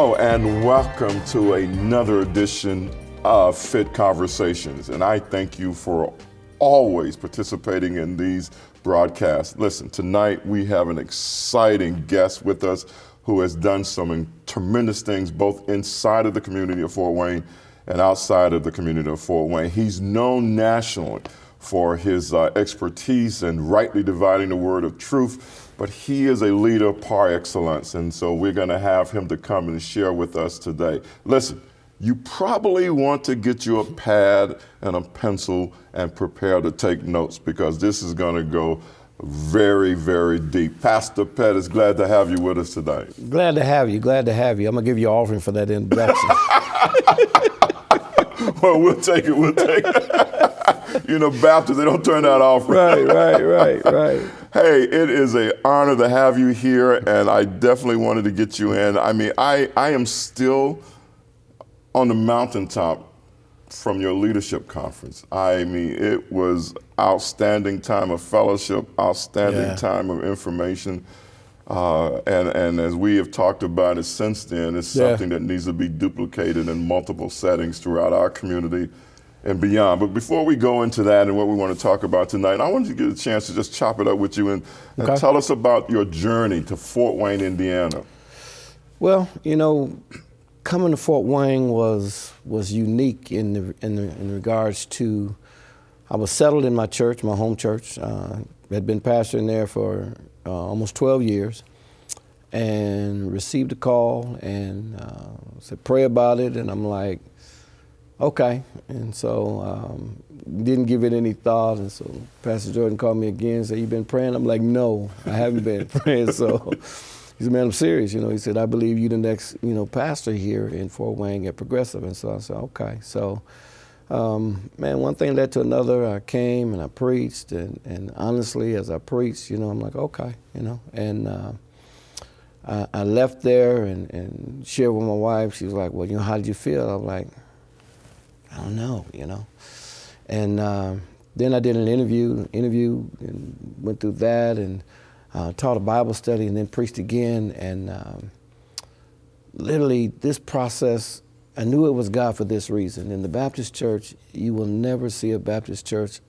Hello and welcome to another edition of Fit Conversations. And I thank you for always participating in these broadcasts. Listen, tonight we have an exciting guest with us who has done some tremendous things both inside of the community of Fort Wayne and outside of the community of Fort Wayne. He's known nationally for his expertise in rightly dividing the word of truth, but he is a leader par excellence, and so we're going to have him to come and share with us today. Listen, you probably want to get you a pad and a pencil and prepare to take notes because this is going to go very, very deep. Pastor Pettus, glad to have you with us today. Glad to have you. I'm going to give you an offering for that introduction. Well, we'll take it. You know, Baptists, they don't turn that off. Right. Hey, it is an honor to have you here, and I definitely wanted to get you in. I mean, I am still on the mountaintop from your leadership conference. I mean, it was outstanding time of fellowship, outstanding time of information. And as we have talked about it since then, it's something that needs to be duplicated in multiple settings throughout our community and beyond. But before we go into that and what we want to talk about tonight, I wanted to get a chance to just chop it up with you and tell us about your journey to Fort Wayne, Indiana. Well, you know, coming to Fort Wayne was unique in regards to, I was settled in my church, my home church. Had been pastoring there for almost 12 years, and received a call and said, pray about it, and I'm like, okay. And so didn't give it any thought, and so Pastor Jordan called me again and said, you been praying? I'm like, no, I haven't been praying. So he said, man, I'm serious. You know, he said, I believe you the next, pastor here in Fort Wayne at Progressive. And so I said, okay. So, man, one thing led to another. I came and I preached, and honestly, as I preached, I'm like, okay, and I left there and shared with my wife. She was like, well, how did you feel? I was like, I don't know, And then I did an interview and went through that and taught a Bible study and then preached again. And literally this process, I knew it was God for this reason. In the Baptist church, you will never see a Baptist church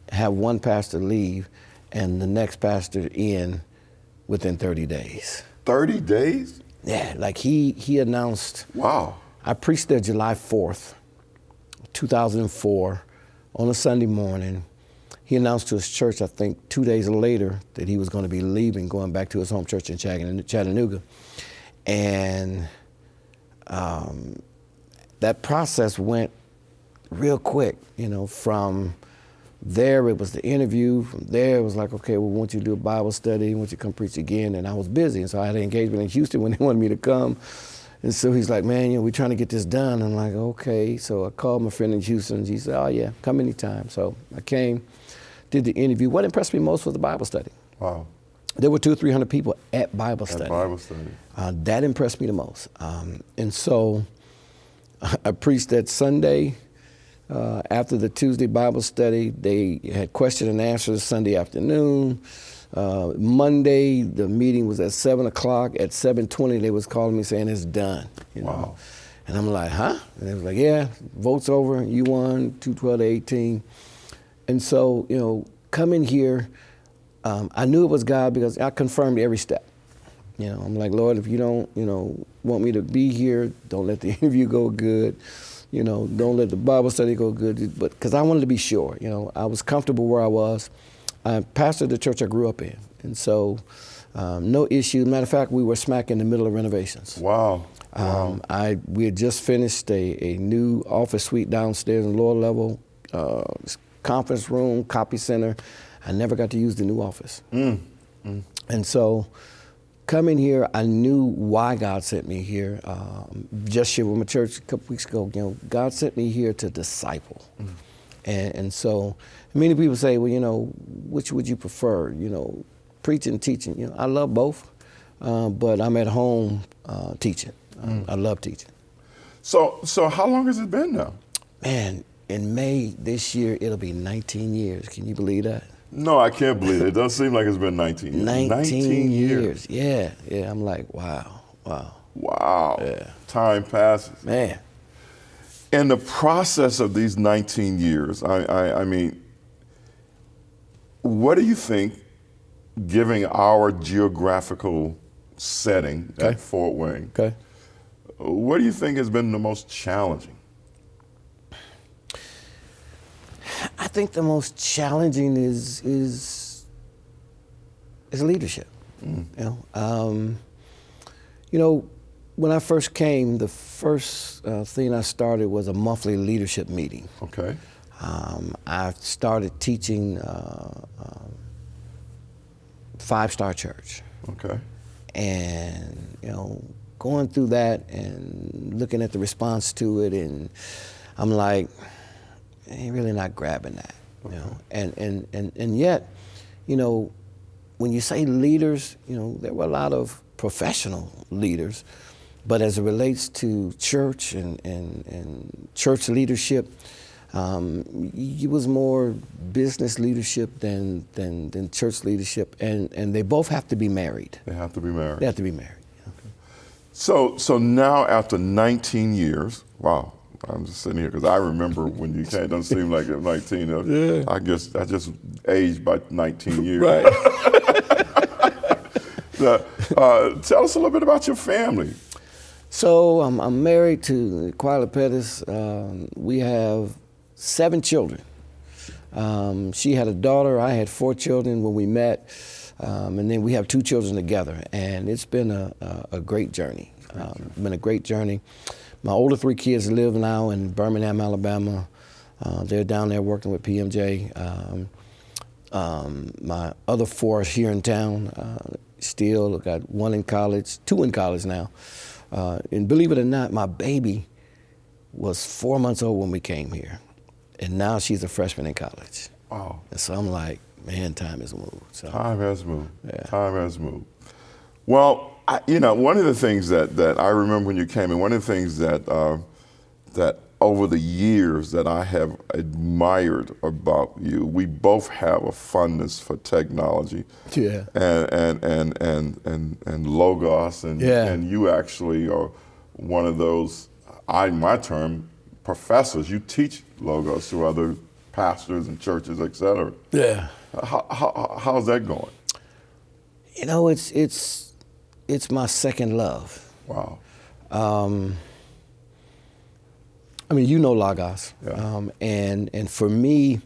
have one pastor leave and the next pastor in within 30 days. 30 days? Yeah, like he announced. Wow. I preached there July 4th. 2004, on a Sunday morning. He announced to his church, I think 2 days later, that he was going to be leaving, going back to his home church in Chattanooga. And that process went real quick. From there it was the interview. From there it was like, okay, we want you to do a Bible study. We want you to come preach again. And I was busy, and so I had an engagement in Houston when they wanted me to come. And so he's like, man, we're trying to get this done. I'm like, okay. So I called my friend in Houston. He said, oh, yeah, come anytime. So I came, did the interview. What impressed me most was the Bible study. Wow. There were 200 or 300 people at Bible study. That impressed me the most. And so I preached that Sunday. After the Tuesday Bible study, they had question and answers Sunday afternoon. Monday, the meeting was at 7 o'clock. At 7:20, they was calling me saying it's done. Wow. And I'm like, huh? And they was like, yeah, vote's over. You won 212 to 18. And so, coming here, I knew it was God because I confirmed every step. I'm like, Lord, if you don't, want me to be here, don't let the interview go good. Don't let the Bible study go good. But because I wanted to be sure, I was comfortable where I was. I pastored the church I grew up in, and so no issue. Matter of fact, we were smack in the middle of renovations. Wow. We had just finished a new office suite downstairs in the lower level, conference room, copy center. I never got to use the new office. And so coming here, I knew why God sent me here. Just shared with my church a couple weeks ago, God sent me here to disciple. And so many people say, well, which would you prefer, preaching, teaching? I love both, but I'm at home teaching. I love teaching. So how long has it been now? Man, in May this year, it'll be 19 years. Can you believe that? No, I can't believe it. It doesn't seem like it's been 19 years. 19 years. Yeah. I'm like, wow. Wow. Yeah. Time passes. Man. In the process of these 19 years, I mean, what do you think, giving our geographical setting Okay. at Fort Wayne, Okay. what do you think has been the most challenging? I think the most challenging is leadership. You know, when I first came, the first thing I started was a monthly leadership meeting. Okay. I started teaching Five-Star Church. Okay. And, you know, going through that and looking at the response to it, and I'm like, I ain't really not grabbing that, you know. And yet, you know, when you say leaders, you know, there were a lot of professional leaders, but as it relates to church and church leadership, it was more business leadership than church leadership, and they both have to be married. They have to be married. They have to be married. So now after 19 years, wow, I'm just sitting here because I remember when you came. It doesn't seem like it 19. Yeah. I guess I just aged by 19 years. Right. Tell us a little bit about your family. So I'm married to Pastor Pettus. We have 7 children. She had a daughter. I had 4 children when we met. And then we have 2 children together. And it's been a great journey. Been a great journey. My older 3 kids live now in Birmingham, Alabama. They're down there working with PMJ. My other 4 are here in town. Still got 1 in college, 2 in college now. And believe it or not, my baby was 4 months old when we came here. And now she's a freshman in college. Wow. And so I'm like, man, time has moved. So, Time has moved. Yeah. Time has moved. Well, one of the things that I remember when you came in, one of the things that over the years that I have admired about you, we both have a fondness for technology. Yeah. And Logos, and you actually are one of those, my term, professors. You teach Logos to other pastors and churches, et cetera. Yeah. How's that going? You know, it's my second love. Wow. I mean, you know Logos. Yeah. And for me,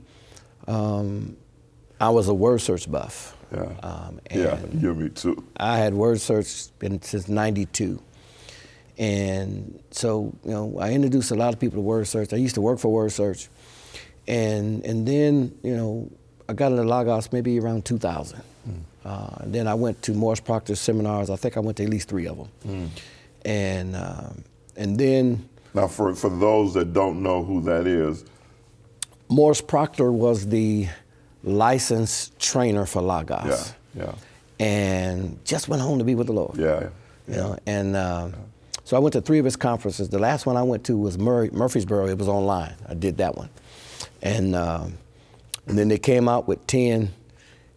I was a word search buff. Yeah. And You, me too. I had word search since '92. And so, you know, I introduced a lot of people to word search. I used to work for word search. And then, you know, I got into Logos maybe around 2000. And then I went to Morris Proctor's seminars. I think I went to at least 3 of them. And then... Now, for those that don't know who that is... Morris Proctor was the licensed trainer for Logos. Yeah. And just went home to be with the Lord. Yeah. You know, and so I went to 3 of his conferences. The last one I went to was Murfreesboro. It was online. I did that one. And then they came out with 10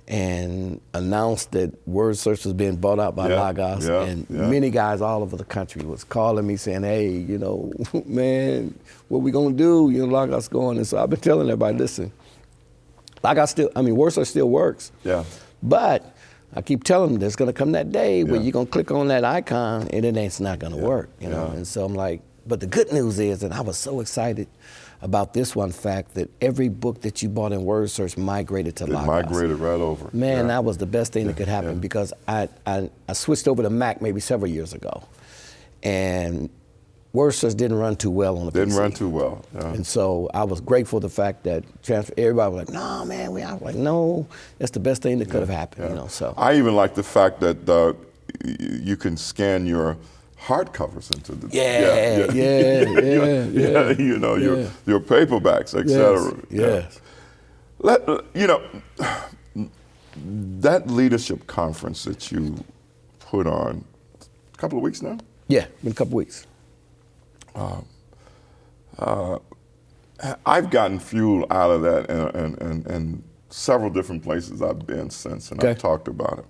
and announced that Word Search was being bought out by Logos. And many guys all over the country was calling me saying, hey, you know, man, what we gonna do? You know, Logos going. And so I've been telling everybody, listen, Word Search still works. Yeah. But I keep telling them there's gonna come that day where you're gonna click on that icon and it's not gonna work, you know? And so I'm like, but the good news is, and I was so excited about this one fact, that every book that you bought in Word Search migrated to Logos. Migrated right over. Man, that was the best thing that could happen because I switched over to Mac maybe several years ago. And Word Search didn't run too well on the PC. Didn't run too well. Yeah. And so I was grateful for the fact that everybody was like, no, man, I was like, no, that's the best thing that could have happened, you know, so. I even like the fact that you can scan your hard covers into the you know, your paperbacks, etc. Yes. You know, that leadership conference that you put on a couple of weeks now? Yeah, been a couple of weeks. I've gotten fuel out of that and several different places I've been since, and I've talked about it.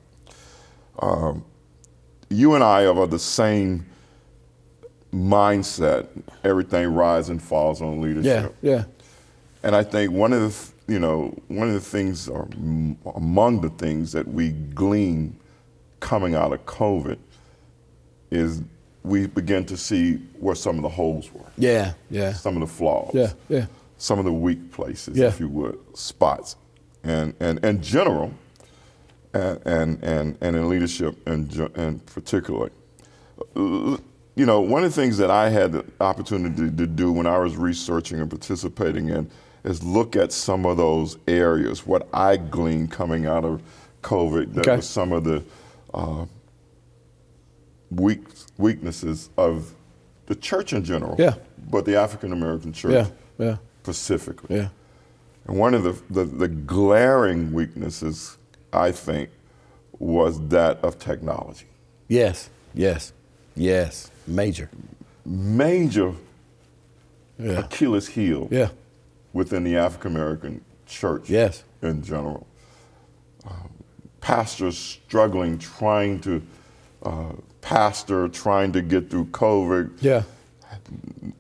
You and I are of the same mindset, everything rises and falls on leadership. Yeah. And I think one of the things, or among the things that we glean coming out of COVID, is we begin to see where some of the holes were. Yeah. Some of the flaws. Yeah. Some of the weak places, Yeah. if you would, spots, and general, and in leadership, and particularly. One of the things that I had the opportunity to do when I was researching and participating in is look at some of those areas, what I gleaned coming out of COVID, that was some of the weaknesses of the church in general, but the African American church specifically. Yeah. And one of the glaring weaknesses, I think, was that of technology. Yes. Major Achilles heel Yeah. within the African American church Yes. in general. Pastors struggling, trying to pastor, trying to get through COVID, Yeah.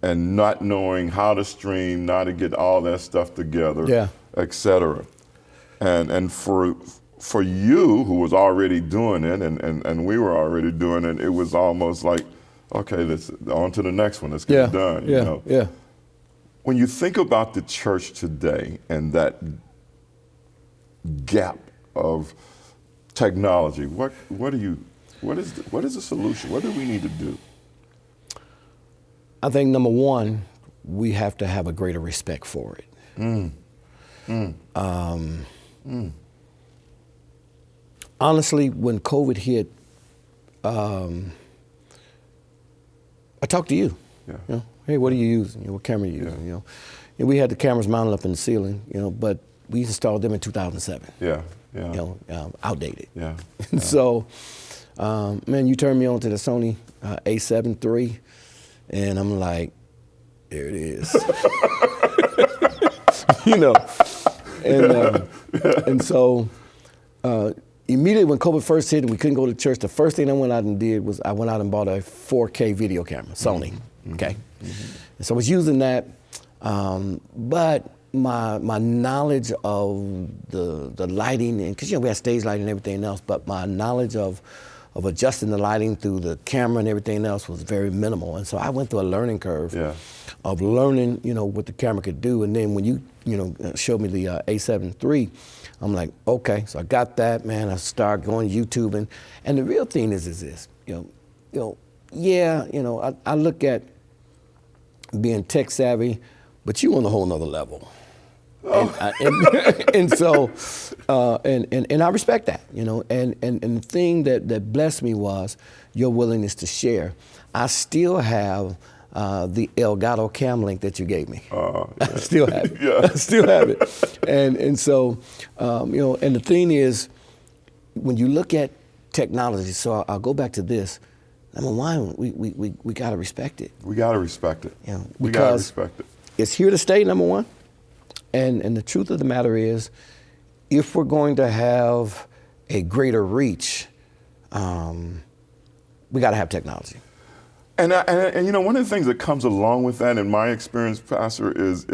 and not knowing how to stream, how to get all that stuff together, Yeah. et cetera. And for you, who was already doing it, and we were already doing it, it was almost like, okay, let's on to the next one. Let's get it done. Yeah. When you think about the church today and that gap of technology, what is the solution? What do we need to do? I think number one, we have to have a greater respect for it. Honestly, when COVID hit, I talked to you. Yeah. Hey, what are you using? What camera are you using? And we had the cameras mounted up in the ceiling, but we installed them in 2007. Yeah. Outdated. Yeah. And so, man, you turned me on to the Sony A7 III, and I'm like, there it is. And so immediately when COVID first hit and we couldn't go to church, the first thing I went out and did was I went out and bought a 4K video camera, Sony. Okay. And so I was using that, but my knowledge of the lighting, and because we had stage lighting and everything else, but my knowledge of adjusting the lighting through the camera and everything else was very minimal. And so I went through a learning curve of learning, what the camera could do. And then when you showed me the A7 III, I'm like, okay. So I got that, man. I started going YouTube, and the real thing is this, I look at being tech savvy, but you on a whole nother level. And so I respect that, and the thing that blessed me was your willingness to share. I still have the Elgato cam link that you gave me. I still have it. I still have it. And so, and the thing is, when you look at technology, so I'll go back to this. Number one, we got to respect it. We got to respect it. We got to respect it. It's here to stay, number one. And the truth of the matter is, if we're going to have a greater reach, we got to have technology. And one of the things that comes along with that, in my experience, Pastor, is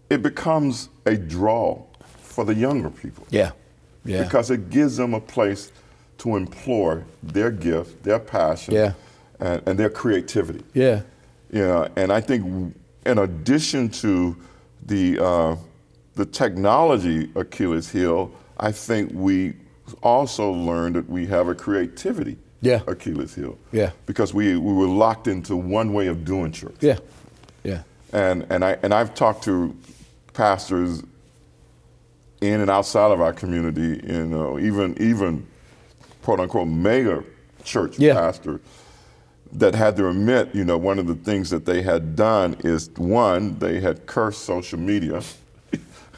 it becomes a draw for the younger people. Yeah. Because it gives them a place to employ their gift, their passion, and their creativity. Yeah. And I think in addition to the technology Achilles heel, I think we also learned that we have a creativity Achilles heel. Yeah. Because we were locked into one way of doing church. Yeah. And I've talked to pastors in and outside of our community, even quote unquote mega church pastors that had to admit, one of the things that they had done is, one, they had cursed social media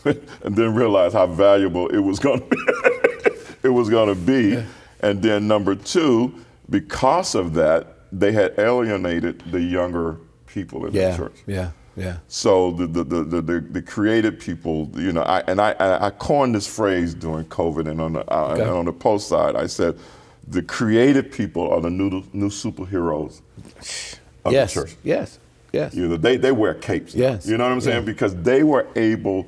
and then realized how valuable it was going to be. Yeah. And then number two, because of that, they had alienated the younger people in the church. Yeah. So the creative people, I coined this phrase during COVID, and on the post side, I said, the creative people are the new superheroes of Yes. the church. Yes. Yes. You know, they wear capes now. Yes. You know what I'm saying? Yeah. Because they were able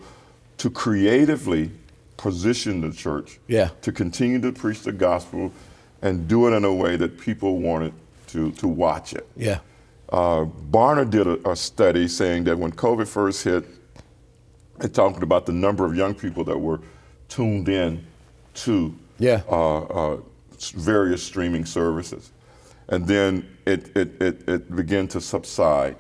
to creatively position the church Yeah. to continue to preach the gospel and do it in a way that people wanted to watch it. Yeah. Barner did a study saying that when COVID first hit, it talked about the number of young people that were tuned in to various streaming services. And then it began to subside.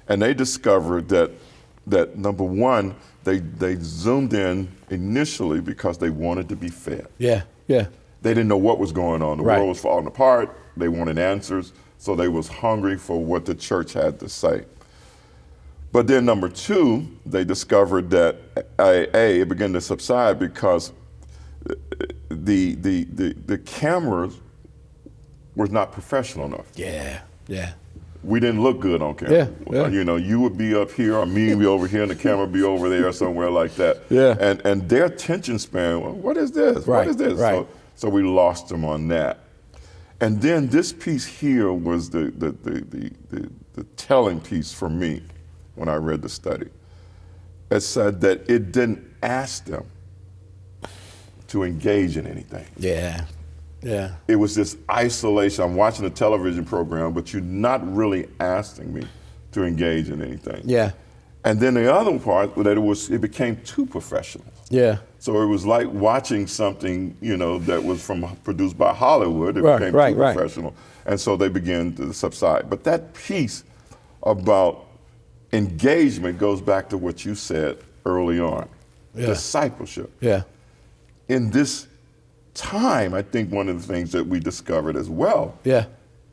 And they discovered that number one, they zoomed in initially because they wanted to be fed. Yeah. Yeah. They didn't know what was going on. The Right. world was falling apart. They wanted answers. So they was hungry for what the church had to say. But then number two, they discovered that it began to subside because the cameras was not professional enough. Yeah. Yeah. We didn't look good on camera. Yeah. You know, you would be up here, or me would be over here, and the camera would be over there somewhere like that. Yeah. And their attention span, well, what is this? Right. What is this? Right. So we lost them on that. And then this piece here was the telling piece for me when I read the study. It said that it didn't ask them to engage in anything. Yeah. Yeah. It was this isolation. I'm watching a television program, but you're not really asking me to engage in anything. Yeah. And then the other part that it became too professional. Yeah. So it was like watching something, you know, that was produced by Hollywood. It Right, became right, too right. professional. And so they began to subside. But that piece about engagement goes back to what you said early on. Yeah. Discipleship. Yeah. In this time, I think one of the things that we discovered as well, Yeah.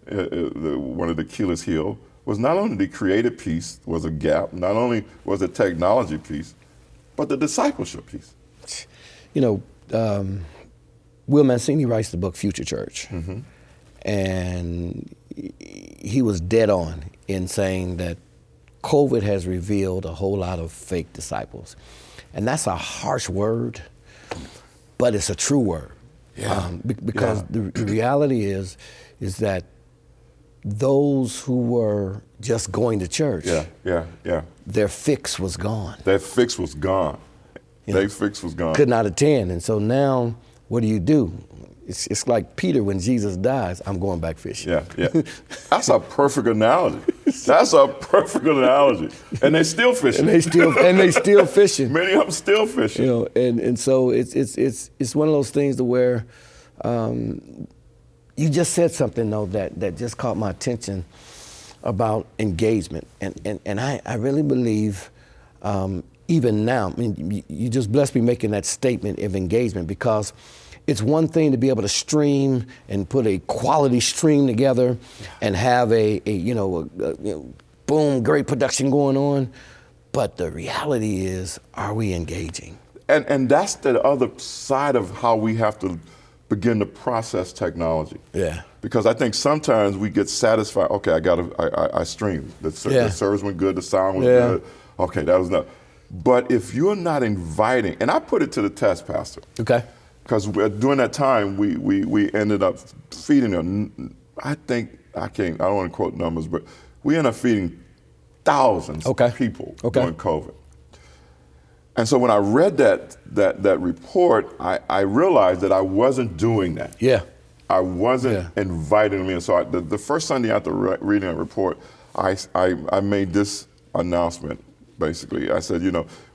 one of the Achilles heel, was not only the creative piece was a gap, not only was the technology piece, but the discipleship piece. You know, Will Mancini writes the book Future Church. Mm-hmm. And he was dead on in saying that COVID has revealed a whole lot of fake disciples. And that's a harsh word, but it's a true word. Yeah. Because the reality is that those who were just going to church, their fix was gone. That fix was gone. Their fix was gone. Could not attend. And so now, what do? It's like Peter when Jesus dies, I'm going back fishing. Yeah. That's a perfect analogy. That's a perfect analogy. And they're still fishing. And they still fishing. Many of them still fishing. You know, and so it's one of those things to where you just said something though that just caught my attention about engagement. And I really believe even now, I mean, you just blessed me making that statement of engagement, because it's one thing to be able to stream and put a quality stream together and have a boom, great production going on. But the reality is, are we engaging? And that's the other side of how we have to begin to process technology. Yeah. Because I think sometimes we get satisfied. Okay, I streamed. The service went good. The sound was good. Okay, that was enough. But if you're not inviting, and I put it to the test, Pastor. Okay. Because during that time, we ended up feeding them. I don't want to quote numbers, but we ended up feeding thousands of people during COVID. And so when I read that report, I realized that I wasn't doing that. Yeah. I wasn't inviting them in. So the first Sunday after reading that report, I made this announcement. Basically, I said,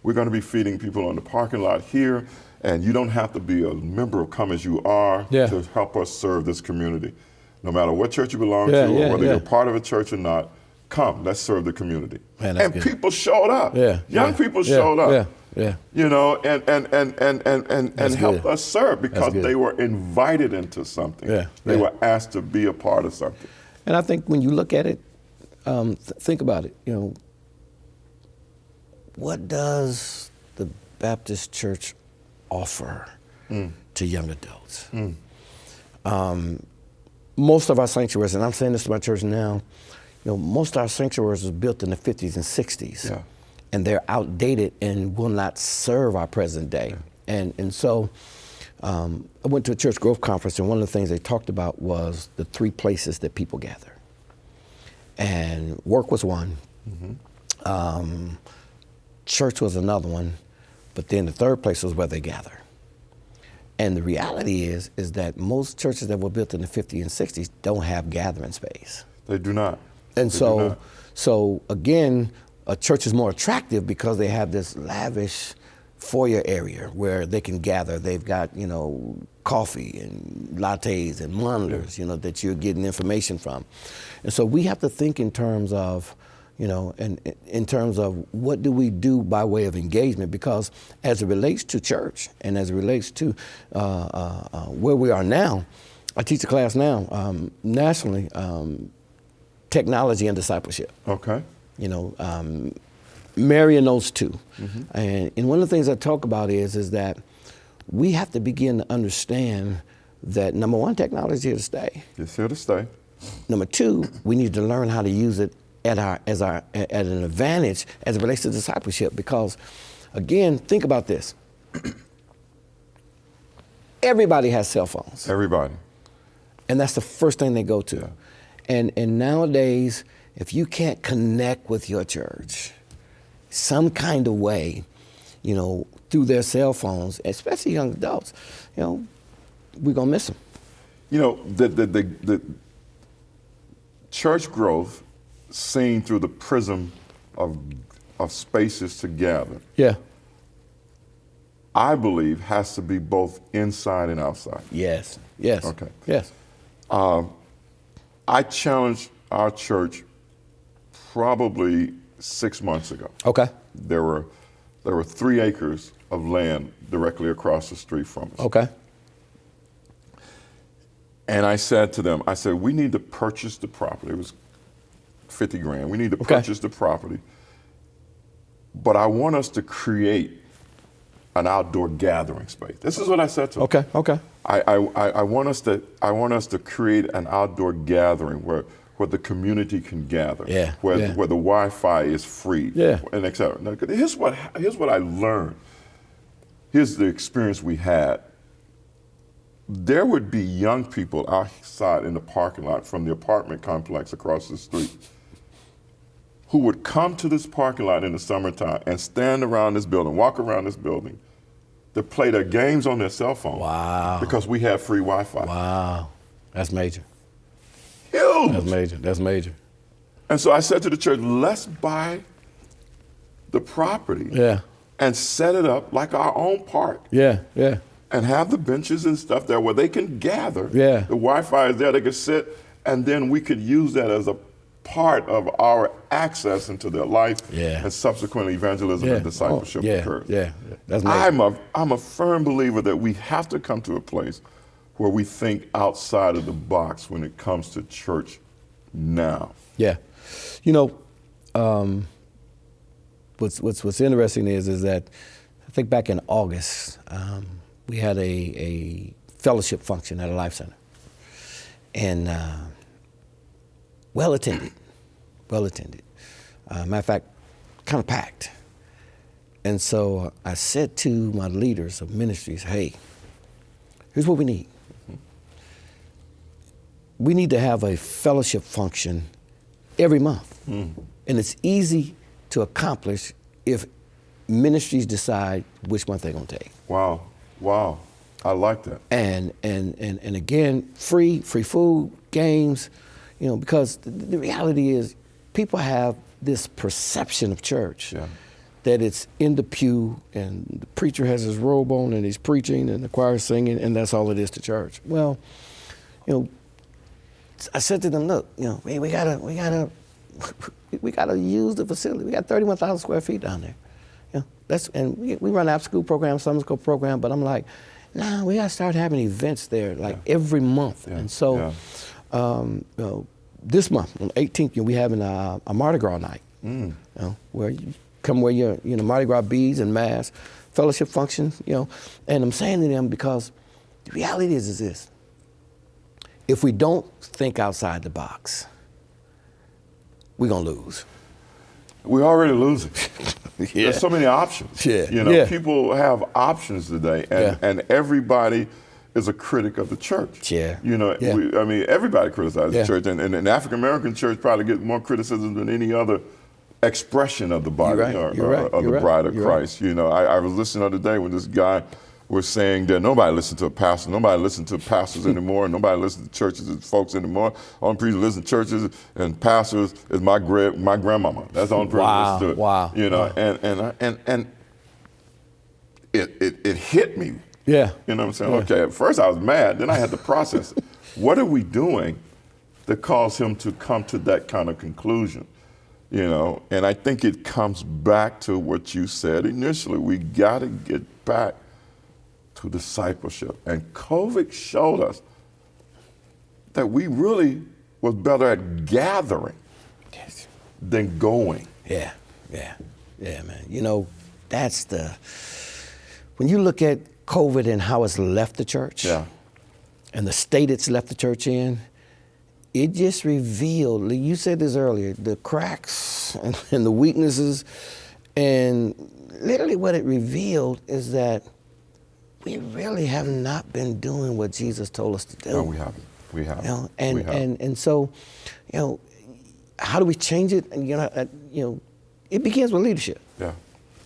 we're going to be feeding people on the parking lot here, and you don't have to be a member of Come As You Are to help us serve this community. No matter what church you belong to, or whether you're part of a church or not, come, let's serve the community. Man, and good. People showed up. Young people showed up. And helped us serve because they were invited into something. They were asked to be a part of something. And I think when you look at it, think about it, what does the Baptist Church offer to young adults? Most of our sanctuaries, and I'm saying this to my church now, most of our sanctuaries was built in the 50s and 60s, and they're outdated and will not serve our present day. And so I went to a church growth conference, and one of the things they talked about was the 3 places that people gather. And work was one, church was another one, but then the third place was where they gather. And the reality is that most churches that were built in the 50s and 60s don't have gathering space. They do not. And They do not. so again, a church is more attractive because they have this lavish foyer area where they can gather. They've got, coffee and lattes and monitors, that you're getting information from. And so we have to think in terms of, and in terms of what do we do by way of engagement, because as it relates to church and as it relates to where we are now, I teach a class now nationally, technology and discipleship. Okay. Marrying those two. And one of the things I talk about is that we have to begin to understand that, number one, technology is here to stay. It's here to stay. Number two, we need to learn how to use it at an advantage as it relates to discipleship, because, again, think about this. Everybody has cell phones. Everybody. And that's the first thing they go to. Yeah. And nowadays, if you can't connect with your church some kind of way, through their cell phones, especially young adults, we're gonna miss them. The church growth seen through the prism of spaces to gather, Yeah. I believe has to be both inside and outside. Yes. Okay. Yes. I challenged our church probably 6 months ago. Okay. There were 3 acres of land directly across the street from us. Okay. And I said to them, we need to purchase the property. It was $50,000. We need to Okay. purchase the property. But I want us to create an outdoor gathering space. This is what I said to them. Okay. I want us to create an outdoor gathering where the community can gather, where the Wi-Fi is free, and et cetera. Now, here's what I learned. Here's the experience we had. There would be young people outside in the parking lot from the apartment complex across the street who would come to this parking lot in the summertime and stand around this building, walk around this building, to play their games on their cell phone. Wow. Because we have free Wi-Fi. Wow. That's major. Huge. That's major. And so I said to the church, let's buy the property and set it up like our own park. Yeah. And have the benches and stuff there where they can gather. Yeah. The Wi-Fi is there, they can sit, and then we could use that as a part of our access into their life, and subsequently evangelism and discipleship occurs. That's major. I'm a firm believer that we have to come to a place where we think outside of the box when it comes to church now. Yeah. What's interesting is that I think back in August, we had a fellowship function at a Life Center, and well attended. Matter of fact, kind of packed. And so I said to my leaders of ministries, hey, here's what we need. We need to have a fellowship function every month. And it's easy to accomplish if ministries decide which month they're gonna take. Wow, I like that. And again, free food, games, because the reality is people have this perception of church that it's in the pew and the preacher has his robe on and he's preaching and the choir's singing and that's all it is to church. Well, I said to them, look, we gotta use the facility. We got 31,000 square feet down there. And we run after school program, summer school program, but I'm like, nah, we gotta start having events there every month. And so this month, on the 18th, we having a Mardi Gras night, where you come wear your Mardi Gras beads and masks, fellowship function, and I'm saying to them because the reality is this. If we don't think outside the box, we're gonna lose. We're already losing. Yeah. There's so many options. Yeah. You know, Yeah. people have options today, and everybody is a critic of the church. Yeah. You know, Yeah. I mean, everybody criticizes Yeah. the church, and the African American church probably gets more criticism than any other expression of the body or the bride of Christ. You know, I was listening the other day when this guy was saying that nobody listens to a pastor, nobody listens to pastors anymore, nobody listens to churches and folks anymore. Only people listen to churches and pastors is my grandmama. That's the only person who listens to it. Wow. You know, and it hit me. Yeah. You know what I'm saying? Okay, at first I was mad, then I had to process it. What are we doing that caused him to come to that kind of conclusion? You know, and I think it comes back to what you said initially. We got to get back to discipleship. And COVID showed us that we really was better at gathering than going. Yeah, man. You know, that's when you look at COVID and how it's left the church, and the state it's left the church in, it just revealed, you said this earlier, the cracks and the weaknesses, and literally what it revealed is that we really have not been doing what Jesus told us to do. No, we haven't. We haven't. You know, and so, you know, how do we change it? And you know, it begins with leadership. Yeah.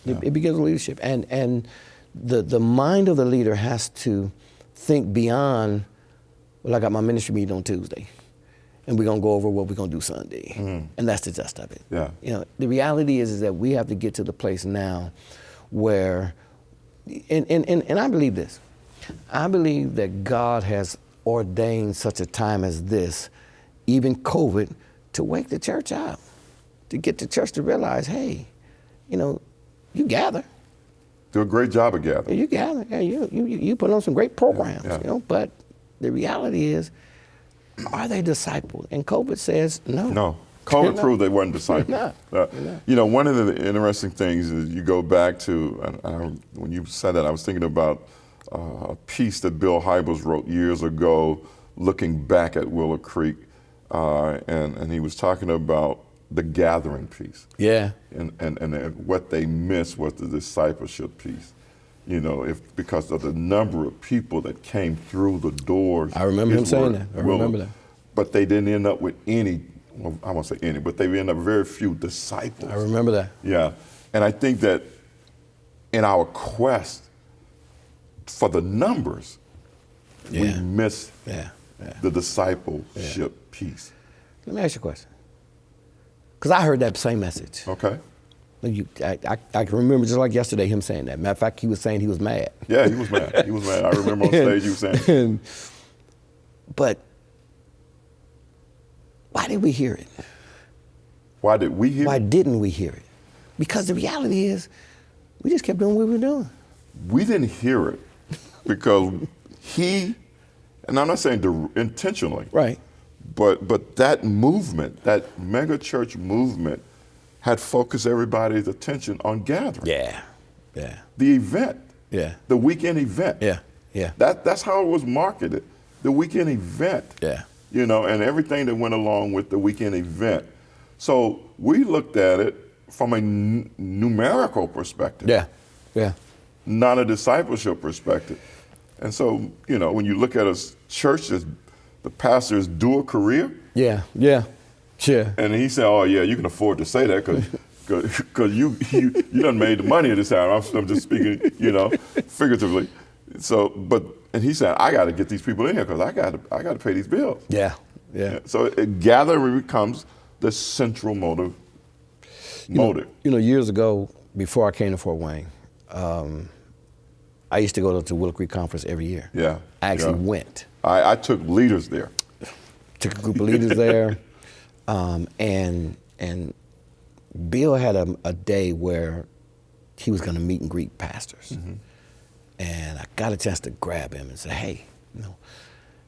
It begins with leadership, and the mind of the leader has to think beyond. Well, I got my ministry meeting on Tuesday, and we're gonna go over what we're gonna do Sunday, and that's the gist of it. Yeah. You know, the reality is that we have to get to the place now where, and I believe this. I believe that God has ordained such a time as this, even COVID, to wake the church up, to get the church to realize, hey, you know, you gather. Do a great job of gathering. You gather. Yeah, you put on some great programs, you know, but the reality is, are they discipled? And COVID says no. No. COVID proved they weren't discipled. You know, one of the interesting things is you go back to, when you said that, I was thinking about a piece that Bill Hybels wrote years ago, looking back at Willow Creek, and he was talking about the gathering piece. Yeah. And what they missed was the discipleship piece. You know, because of the number of people that came through the doors. I remember him saying that. I remember that. But they didn't end up with any, well, I won't say any, but they ended up very few disciples. I remember that. Yeah. And I think that in our quest for the numbers, we miss the discipleship piece. Let me ask you a question. Because I heard that same message. Okay. I can remember just like yesterday him saying that. Matter of fact, he was saying he was mad. Yeah, he was mad. He was mad. I remember on stage he was saying. But why did we hear it? Why did we hear it? Why didn't we hear it? Because the reality is, we just kept doing what we were doing. We didn't hear it because and I'm not saying intentionally, right? But that movement, that mega church movement, had focused everybody's attention on gathering. Yeah. The event. Yeah. The weekend event. Yeah. That's how it was marketed. The weekend event. Yeah. You know, and everything that went along with the weekend event. So we looked at it from a numerical perspective. Yeah. Not a discipleship perspective. And so, you know, when you look at a church that's the pastor's dual career. Yeah. And he said, "Oh yeah, you can afford to say that because you done made the money at this time." I'm just speaking, you know, figuratively. So, and he said, "I got to get these people in here because I got to pay these bills." Yeah. So gathering becomes the central motive. You know, years ago, before I came to Fort Wayne, I used to go to the Willow Creek Conference every year. Yeah. I actually went. I took leaders there. Took a group of leaders there. And Bill had a day where he was going to meet and greet pastors. Mm-hmm. And I got a chance to grab him and say, hey, you know,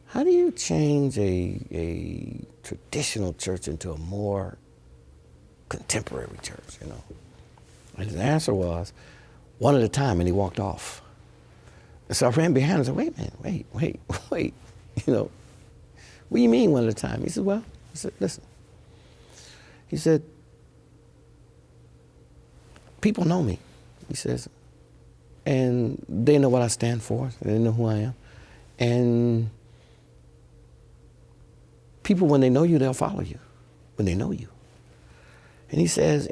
how do you change a traditional church into a more contemporary church, you know? And his answer was, one at a time, and he walked off. And so I ran behind and said, wait a minute, wait, you know, what do you mean one at a time? He said, well, listen. He said, people know me, he says, and they know what I stand for. They know who I am. And people, when they know you, they'll follow you, when they know you. And he says,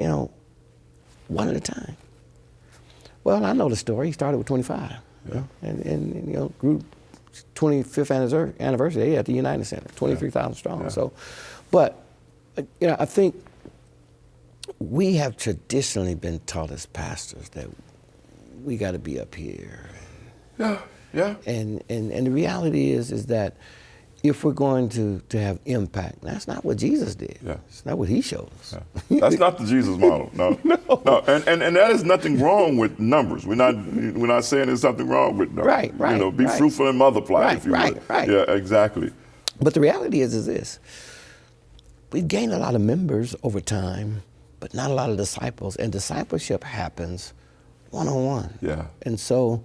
one at a time. Well, I know the story. He started with 25, and grew 25th anniversary at the United Center, 23,000 strong. Yeah. So, but, I think we have traditionally been taught as pastors that we got to be up here. Yeah, yeah. And the reality is that if we're going to have impact, that's not what Jesus did. Yeah. It's not what he showed us. Yeah. That's not the Jesus model. No. No. And that is nothing wrong with numbers. We're not saying there's something wrong with numbers. Right. Be fruitful and multiply, if you will. Right. Yeah, exactly. But the reality is this. We've gained a lot of members over time, but not a lot of disciples. And discipleship happens one-on-one. Yeah. And so,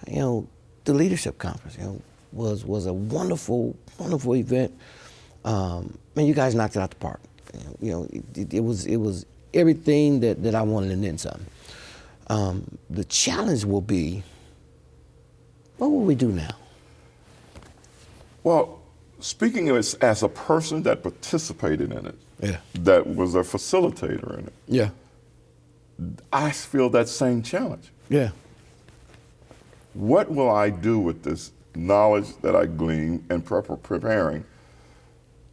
the leadership conference, was a wonderful, wonderful event. And you guys knocked it out the park. It was everything that I wanted and then some. The challenge will be, what will we do now? Well, speaking as a person that participated in it, Yeah. that was a facilitator in it, Yeah. I feel that same challenge. Yeah. What will I do with this knowledge that I glean and preparing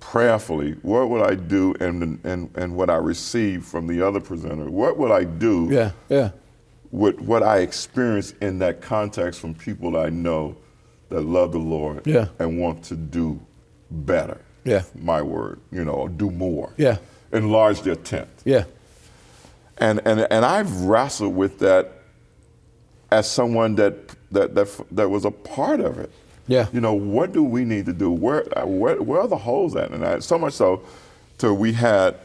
prayerfully? What will I do and what I receive from the other presenter? What will I do with what I experience in that context from people that I know that love the Lord and want to do better? Yeah. My word, or do more. Yeah. Enlarge their tent. Yeah. And I've wrestled with that as someone that was a part of it. Yeah. What do we need to do? Where are the holes at? And so much so, we had,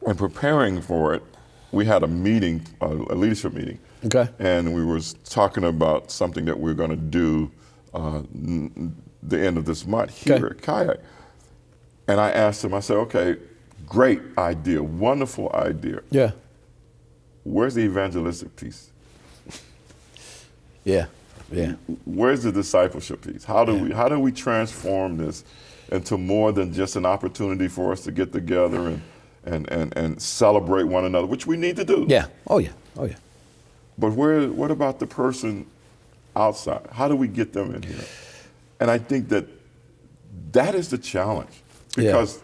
in preparing for it, we had a meeting, a leadership meeting. Okay. And we were talking about something that we're going to do the end of this month here at Kayak. And I asked him, I said, okay, great idea, wonderful idea. Yeah. Where's the evangelistic piece? Yeah. Yeah. Where's the discipleship piece? How do we transform this into more than just an opportunity for us to get together and celebrate one another, which we need to do. Yeah. Oh yeah. Oh yeah. But what about the person outside? How do we get them in here? And I think that is the challenge, because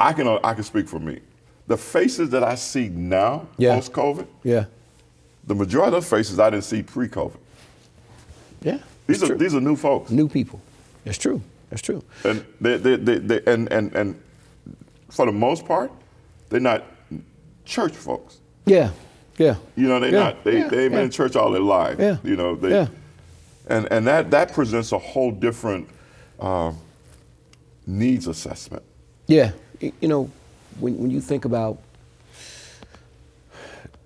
I can speak for me. The faces that I see now, post-COVID, the majority of those faces I didn't see pre-COVID. Yeah. These are new folks. New people. That's true. That's true. And and for the most part, they're not church folks. Yeah. Yeah. They're not. They ain't been in church all their life. Yeah. And that presents a whole different needs assessment. Yeah. When you think about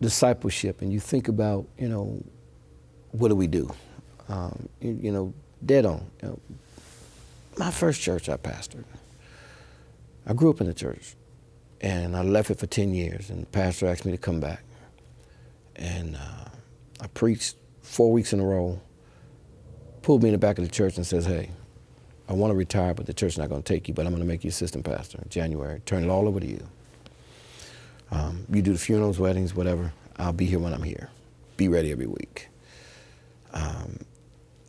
discipleship and you think about, what do we do? Dead on. My first church I pastored, I grew up in the church, and I left it for 10 years, and the pastor asked me to come back. And I preached 4 weeks in a row, pulled me in the back of the church and says, hey, I want to retire, but the church is not going to take you, but I'm going to make you assistant pastor in January. Turn it all over to you. You do the funerals, weddings, whatever. I'll be here when I'm here. Be ready every week.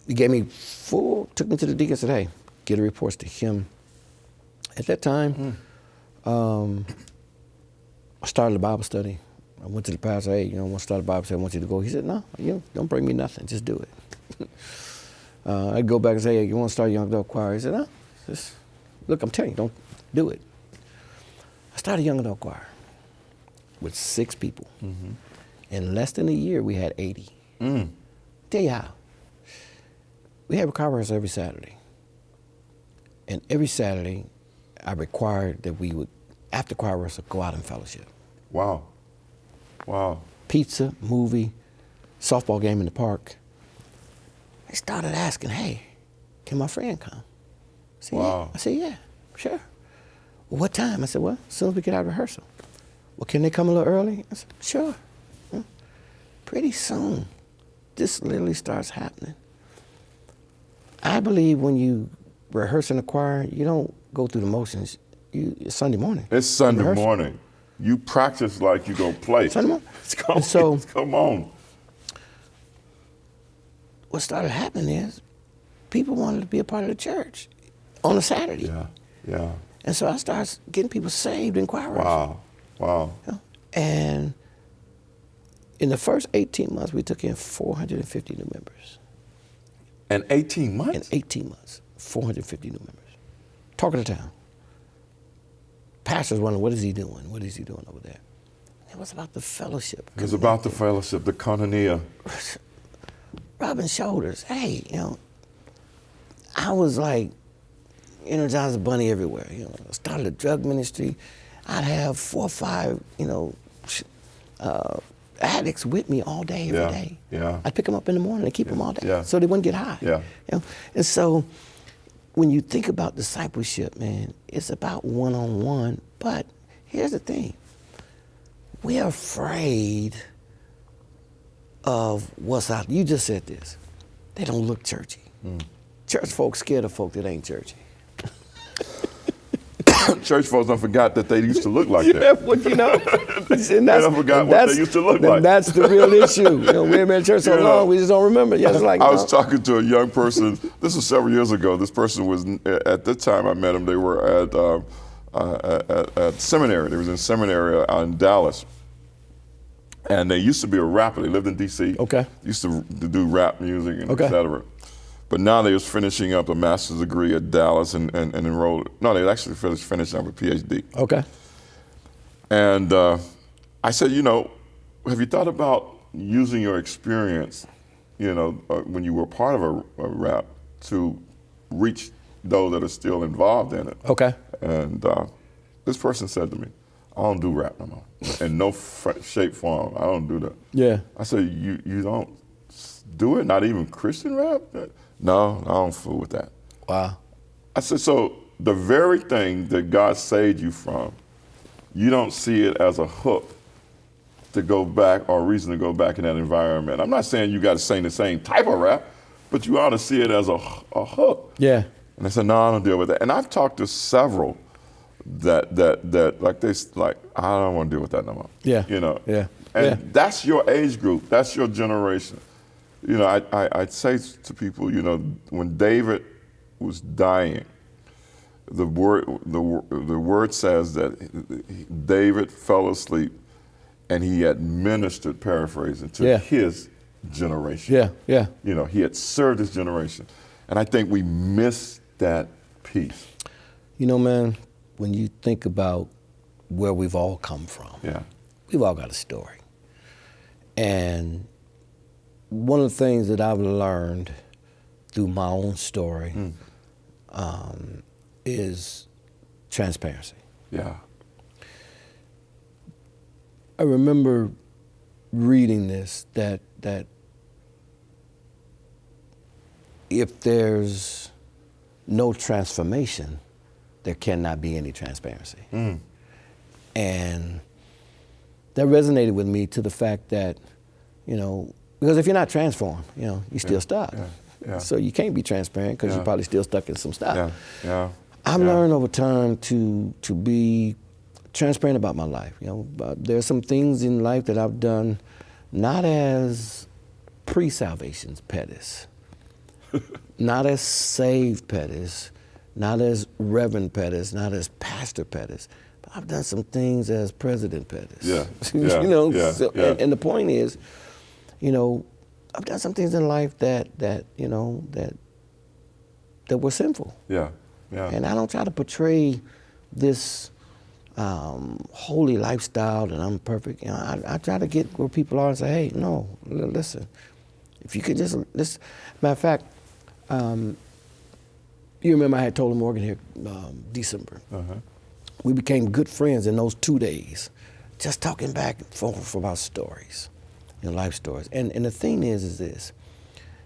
He gave me took me to the deacon and said, hey, get the reports to him. At that time, I started a Bible study. I went to the pastor, hey, I want to start a Bible study, I want you to go. He said, no, don't bring me nothing, just do it. I'd go back and say, hey, you want to start a young adult choir? He said, no, look, I'm telling you, don't do it. I started a young adult choir with 6 people. Mm-hmm. In less than a year, we had 80. Tell you how. We had choir rehearsal every Saturday. And every Saturday, I required that we would, after choir rehearsal, go out and fellowship. Wow. Pizza, movie, softball game in the park. They started asking, hey, can my friend come? I said, yeah, sure. Well, what time? I said, well, as soon as we get out of rehearsal. well, can they come a little early? I said, sure. Pretty soon, this literally starts happening. I believe when you rehearse in a choir, you don't go through the motions. It's Sunday morning. It's Sunday morning. You practice like you go play. Sunday morning. Come on. What started happening is people wanted to be a part of the church on a Saturday. Yeah. And so I started getting people saved in choir. Wow. You know? And in the first 18 months, we took in 450 new members. In 18 months? In 18 months, 450 new members. Talk of the town. Pastors wondering, what is he doing? What is he doing over there? It was about the fellowship. It was about the fellowship, the koinonia. Rubbing shoulders. Hey, you know, I was like Energizer Bunny everywhere. You know, I started a drug ministry. I'd have 4 or 5, you know, addicts with me all day, every day. Yeah. I'd pick them up in the morning and keep them all day, Yeah. so they wouldn't get high. Yeah. You know? And so when you think about discipleship, man, it's about one-on-one. But here's the thing: we're afraid of what's out. You just said this. They don't look churchy. Church folks scared of folk that ain't churchy. Church folks don't forgot that they used to look like Yeah, that. well, you know, They don't forgot what they used to look like. That's the real issue. You know, we've been in church so You know, long, we just don't remember. Yeah, it's like, I was talking to a young person. This was several years ago. This person was, at the time I met him, they were at seminary. They was in seminary out in Dallas. And they used to be a rapper. They lived in D.C. Okay. Used to do rap music and Okay. et cetera. But now they was finishing up a master's degree at Dallas and enrolled. No, they actually finished up a PhD. Okay. And I said, you know, have you thought about using your experience, you know, when you were part of a rap to reach those that are still involved in it? Okay. And this person said to me, I don't do rap no more. In no shape, form. I don't do that. Yeah. I said, you don't do it? Not even Christian rap? No, I don't fool with that. Wow. I said, so the very thing that God saved you from, you don't see it as a hook to go back or a reason to go back in that environment. I'm not saying you got to sing the same type of rap, but you ought to see it as a hook. Yeah. And I said, no, I don't deal with that. And I've talked to several that like I don't want to deal with that no more. Yeah. You know. Yeah. And that's your age group. That's your generation. You know, I'd say to people, you know, when David was dying, the word says that David fell asleep and he administered, paraphrasing, to his generation. Yeah. Yeah. You know, he had served his generation. And I think we miss that piece. You know, man, when you think about where we've all come from, we've all got a story. And one of the things that I've learned through my own story is transparency. Yeah. I remember reading this, that if there's no transformation, there cannot be any transparency. And that resonated with me to the fact that, you know, because if you're not transformed, you know, you're still stuck. Yeah. So you can't be transparent because you're probably still stuck in some stuff. I've Yeah. learned over time to be transparent about my life. You know, there's some things in life that I've done not as pre-salvation Pettus, not as saved Pettus, not as Reverend Pettus, not as Pastor Pettus, but I've done some things as President Pettus. You know, and the point is, you know, I've done some things in life that you know, that were sinful. Yeah. And I don't try to portray this holy lifestyle that I'm perfect. You know, I try to get where people are and say, hey, no, listen, if you could just listen. Matter of fact, you remember I had told Morgan here December. We became good friends in those 2 days, just talking back and forth about stories, you know, life stories. And the thing is this,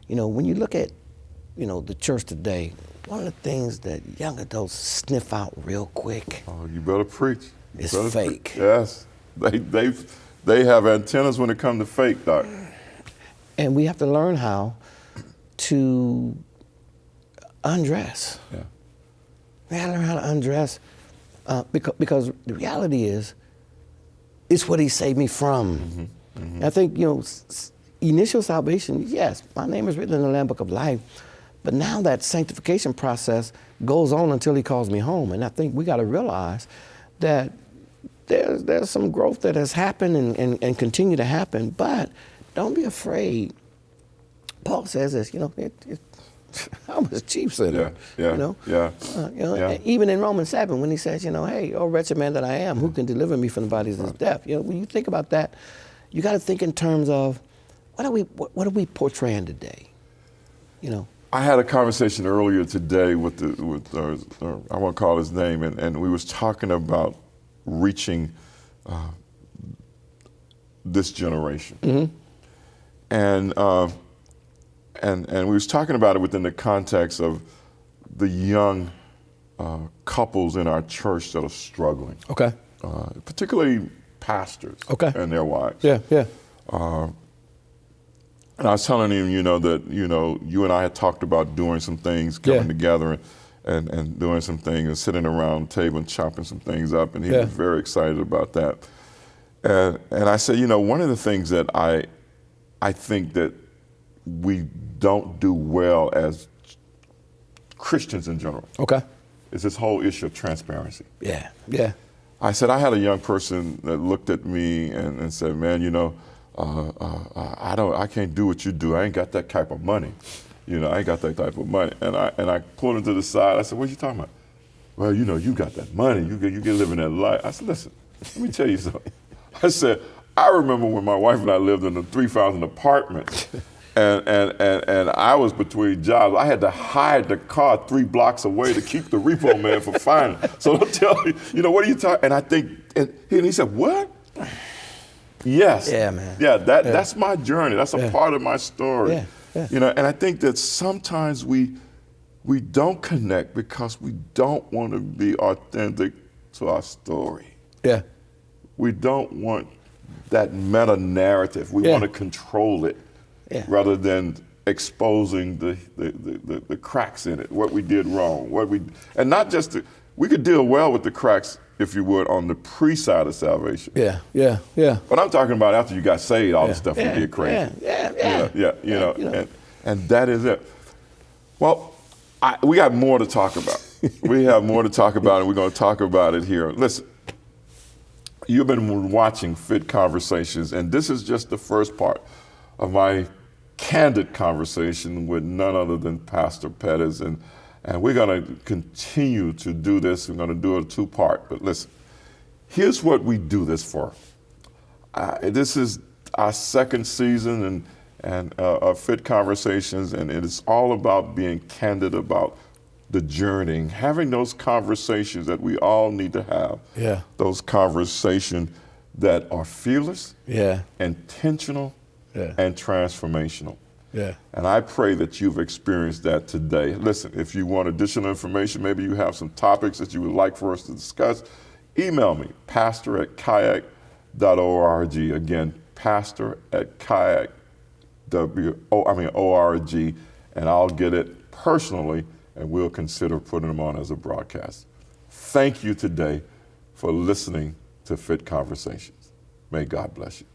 you know, when you look at, you know, the church today, one of the things that young adults sniff out real quick Oh, you better preach. is fake. Yes. They have antennas when it comes to fake, Doc. And we have to learn how to undress. Yeah. We got to learn how to undress because the reality is, it's what he saved me from. Mm-hmm. Mm-hmm. I think, initial salvation, yes, my name is written in the Lamb Book of Life, but now that sanctification process goes on until he calls me home. And I think we got to realize that there's some growth that has happened and continue to happen, but don't be afraid. Paul says this, I was a chief sinner. Even in Romans 7, when he says, hey, oh wretched man that I am, who can deliver me from the body of this death? When you think about that, you got to think in terms of what are we portraying today? I had a conversation earlier today with I won't call his name, and we was talking about reaching this generation, mm-hmm. and we was talking about it within the context of the young couples in our church that are struggling. Okay. Particularly pastors. Okay. And their wives. Yeah. And I was telling him, that you and I had talked about doing some things, coming together and doing some things, and sitting around the table and chopping some things up, and he was very excited about that. And I said, one of the things that I think that we don't do well as Christians in general. Okay. Is this whole issue of transparency. Yeah. I said, I had a young person that looked at me and said, man, I can't do what you do. I ain't got that type of money. I ain't got that type of money. And I pulled him to the side. I said, what are you talking about? Well, you got that money. You get living that life. I said, listen, let me tell you something. I said, I remember when my wife and I lived in a 3,000 apartment. And I was between jobs. I had to hide the car 3 blocks away to keep the repo man from finding it. So don't tell me, what are you talking? And I think, and he said, what? Yes. Yeah, man. Yeah, that's my journey. That's a part of my story. Yeah. And I think that sometimes we don't connect because we don't want to be authentic to our story. Yeah. We don't want that meta narrative. We want to control it. Yeah. Rather than exposing the cracks in it, what we did wrong, and not just we could deal well with the cracks, if you would, on the pre-side of salvation. Yeah. But I'm talking about after you got saved, all the stuff we did crazy. Yeah. And that is it. Well, we got more to talk about. We have more to talk about, and we're going to talk about it here. Listen, you've been watching Fit Conversations, and this is just the first part of my candid conversation with none other than Pastor Pettus, and we're going to continue to do this. We're going to do a 2-part, but listen, here's what we do this for. This is our 2nd season and of Fit Conversations, and it is all about being candid about the journey, having those conversations that we all need to have. Yeah. Those conversations that are fearless, intentional, and transformational. Yeah. And I pray that you've experienced that today. Listen, if you want additional information, maybe you have some topics that you would like for us to discuss, email me, pastor@kayak.org. Again, pastor@kayak.org, and I'll get it personally, and we'll consider putting them on as a broadcast. Thank you today for listening to Fit Conversations. May God bless you.